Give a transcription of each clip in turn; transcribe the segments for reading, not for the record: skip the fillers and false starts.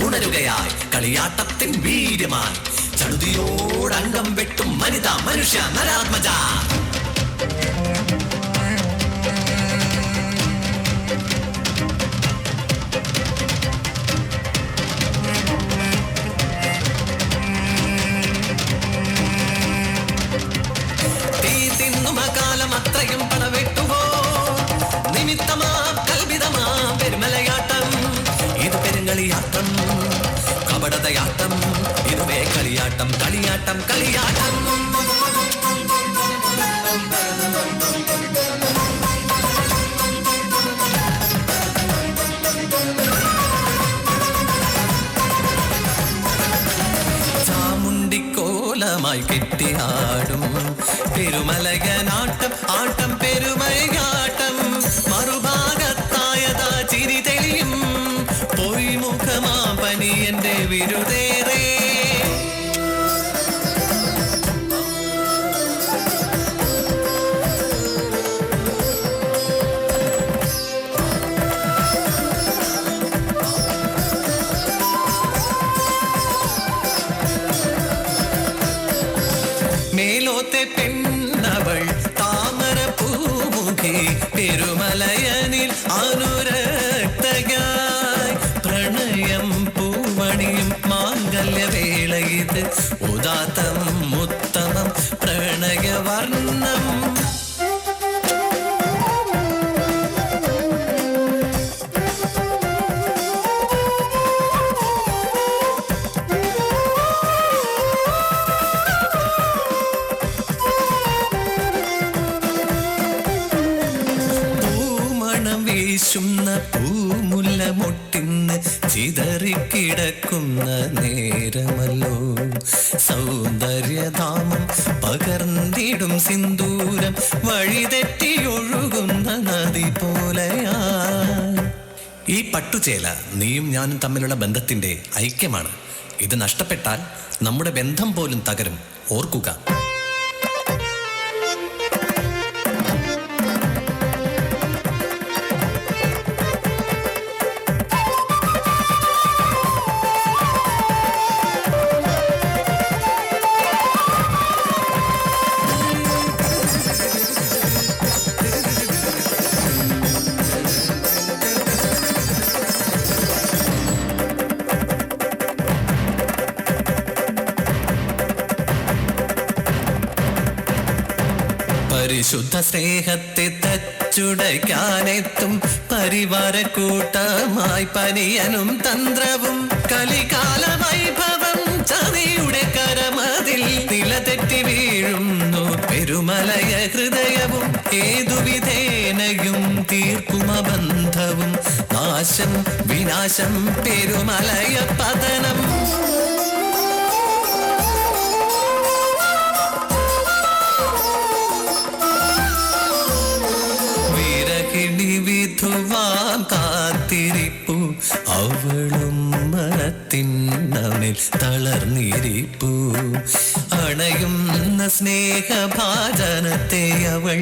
ഉണരുകയായി കളിയാട്ടത്തിൻ വീര്യമായി ചടുതിയോടംഗം വെട്ടും വനിത മനുഷ്യ നരാത്മജ. തീ തിന്നുമ കാലം അത്രയും പടവെട്ടുവോ നിമിത്തമാ കൽപിതമാ പെരുമലയാട്ടം. ഇത് പെരുങ്കളിയാട്ടം കപടതയാട്ടം, ഇതുവേ കളിയാട്ടം കളിയാട്ടം കളിയാട്ടം. ചാമുണ്ടിക്കോലമായി കെട്ടിയാടും പെരുമലയനാട്ടം ആട്ടം പെരുമലയാട്ടം. മറുഭാഗത്തായതാ ചിരി തെളിയും പൊയ്മുഖമാ പനി എന്റെ വിരുദേറേ. മേലോത്തെ പെണ്ണവൾ താമര പൂമുഖി പെരുമലയനിൽ അനുരക്തയായി പ്രണയം പൂമണിയും മാംഗല്യവേളയത് ഉദാത്തം ഉത്തമം പ്രണയവർണ്ണം. വീശുന്ന പൂമുല്ല മൊട്ടിന്ന് ചിതറിക്കിടക്കുന്ന നേരമല്ലോ സൗന്ദര്യധാമം പകർന്നിടും സിന്ദൂരം വഴിതെറ്റിയൊഴുകുന്ന നദി പോലെയാ. ഈ പട്ടുചേല നീയും ഞാനും തമ്മിലുള്ള ബന്ധത്തിന്റെ ഐക്യമാണ്. ഇത് നഷ്ടപ്പെട്ടാൽ നമ്മുടെ ബന്ധം പോലും തകരും, ഓർക്കുക. പരിശുദ്ധ സ്നേഹത്തെ തച്ചുടയ്ക്കാനെത്തും പരിവാര കൂട്ടമായി പനിയനും തന്ത്രവും കലികാല വൈഭവം ചതിയുടെ കരമതിൽ നിലതെറ്റി വീഴുന്നു പെരുമലയ ഹൃദയവും. ഏതു വിധേനയും തീർക്കുമ ബന്ധവും നാശം വിനാശം പെരുമലയ പതനം. വിധുവാൻ കാത്തിരിപ്പു അവളും മരത്തിന്നമിൽ തളർന്നിരിപ്പു. അണയുന്ന സ്നേഹഭാജനത്തെ അവൾ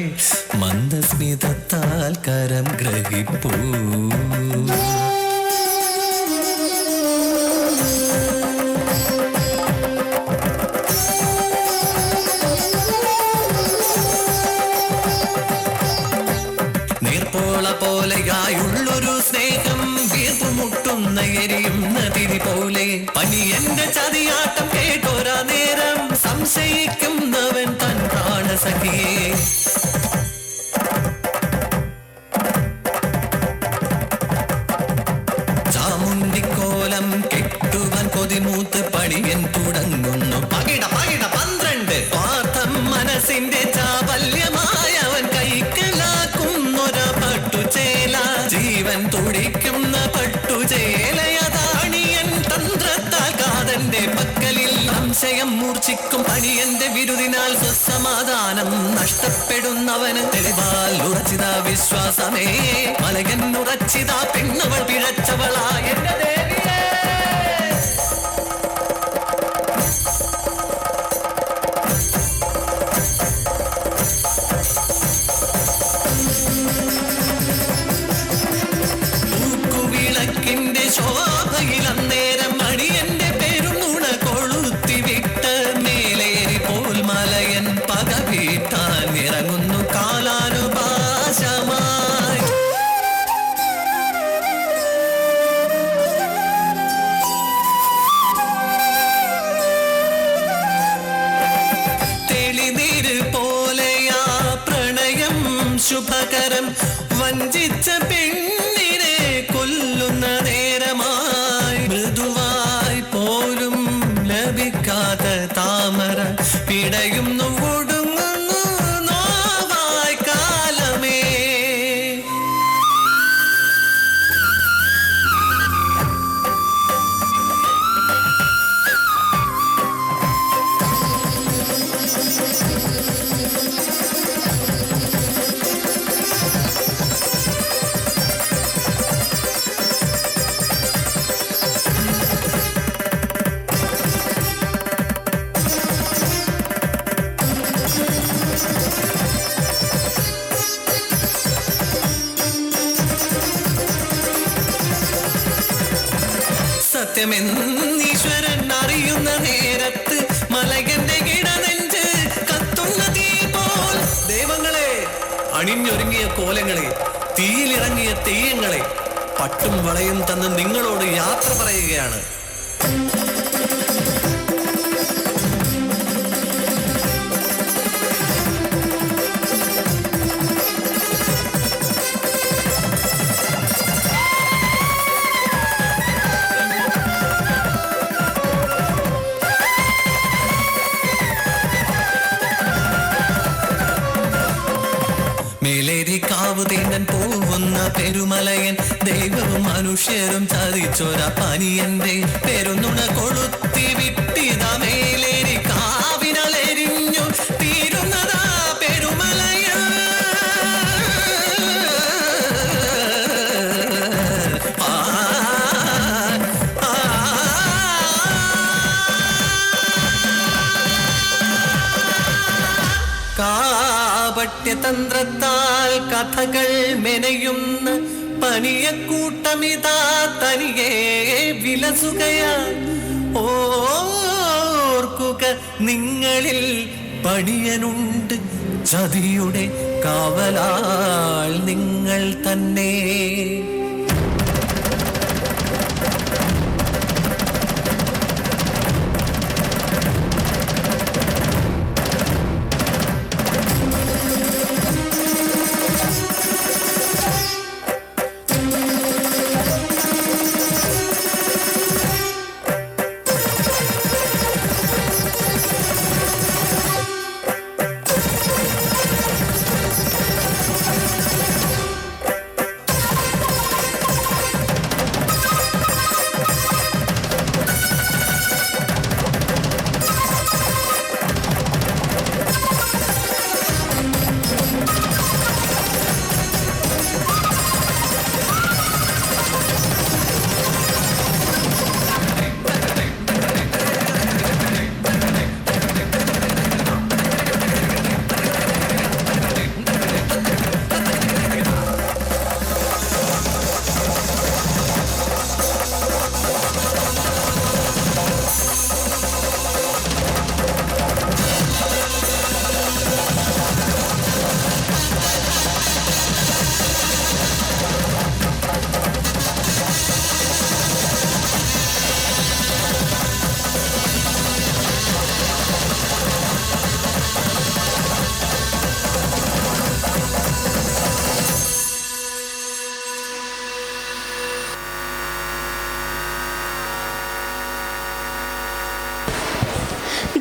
മന്ദസ്മിതത്താൽ കരം ഗ്രഹിപ്പൂ. പോലെയായുള്ളൊരു സ്നേഹം വീർപ്പുമുട്ടുന്ന എരിയുന്ന തിരി പോലെ പനി എന്റെ ചതിയാട്ടം കേട്ടോരാ നേരം സംശയിക്കുന്നവൻ തൻ പ്രാണസഖിയെ. ചാമുണ്ടിക്കോലം കെട്ടുവാൻ കൊതിമൂത്ത് പണിയൻ തുടങ്ങുന്നു. പകിട പകിട 12 പാർത്ഥം മനസ്സിന്റെ ചാവല്യമായവൻ കൈക്കലാക്കുന്നൊര പട്ടുചേല. ജീവൻ തുടിക്കുന്ന പട്ടുചേലയതാണിയൻ തന്ത്രത്താൽ കാതന്റെ പക്കലിൽ സംശയം മൂർച്ഛിക്കും പണിയന്റെ വിരുദിനാൽ സമാധാനം നഷ്ടപ്പെടുന്നവന് തെളിവാൽ ഉറച്ചിത വിശ്വാസമേ മലകന്നുറച്ചിത പെണ്ണവൾ പിഴച്ചവളായ എന്റെ ദേവിയേ. ൂക്കുവിളക്കിന്റെ ശോഭയിലന്നേരം മണിയന്റെ പെരുന്നുണ കൊളുത്തി വിട്ട് മേലേരി പോൽ മലയൻ പക വീട്ടാൻ ഇറങ്ങുന്നു കാലാനുപാശമായി. തെളിനീര് പോലെയാ പ്രണയം ശുഭകരം വഞ്ചിച്ച പെണ്ണിനെ കൊല്ലുന്ന നേരമായി. മൃദുവായി പോലും ലഭിക്കാത്ത താമര പിടയുന്നു ഒടുങ്ങുന്നു നോവായി കാലമേ. സത്യമെന്നീശ്വരൻ അറിയുന്ന നേരത്ത് മലകന്റെ ഇടനെഞ്ച് കത്തുന്ന തീ പോൽ. ദൈവങ്ങളെ, അണിഞ്ഞൊരുങ്ങിയ കോലങ്ങളെ, തീയിലിറങ്ങിയ തെയ്യങ്ങളെ, പട്ടും വളയും തന്ന് നിങ്ങളോട് യാത്ര പറയുകയാണ്. മേലേരി കാവു തീണ്ടൻ പോവുന്ന പെരുമലയൻ ദൈവവും മനുഷ്യരും ചതിച്ചൊര പനിയന്റെ പെരുന്നുണ കൊളുത്തി വിട്ടിതാ മേലേരി കാവിനലെരിഞ്ഞു തീരുന്നതാ പെരുമലയൻ. കാപട്യതന്ത്രത്താൽ കഥകൾ മെനയുന്ന പണിയക്കൂട്ടമിതാ തനിയെ വിലസുകയാൽ. ഓർക്കുക, നിങ്ങളിൽ പണിയനുണ്ട്, ചതിയുടെ കാവലാൾ നിങ്ങൾ തന്നെ.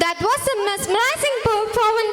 That was a mesmerizing performance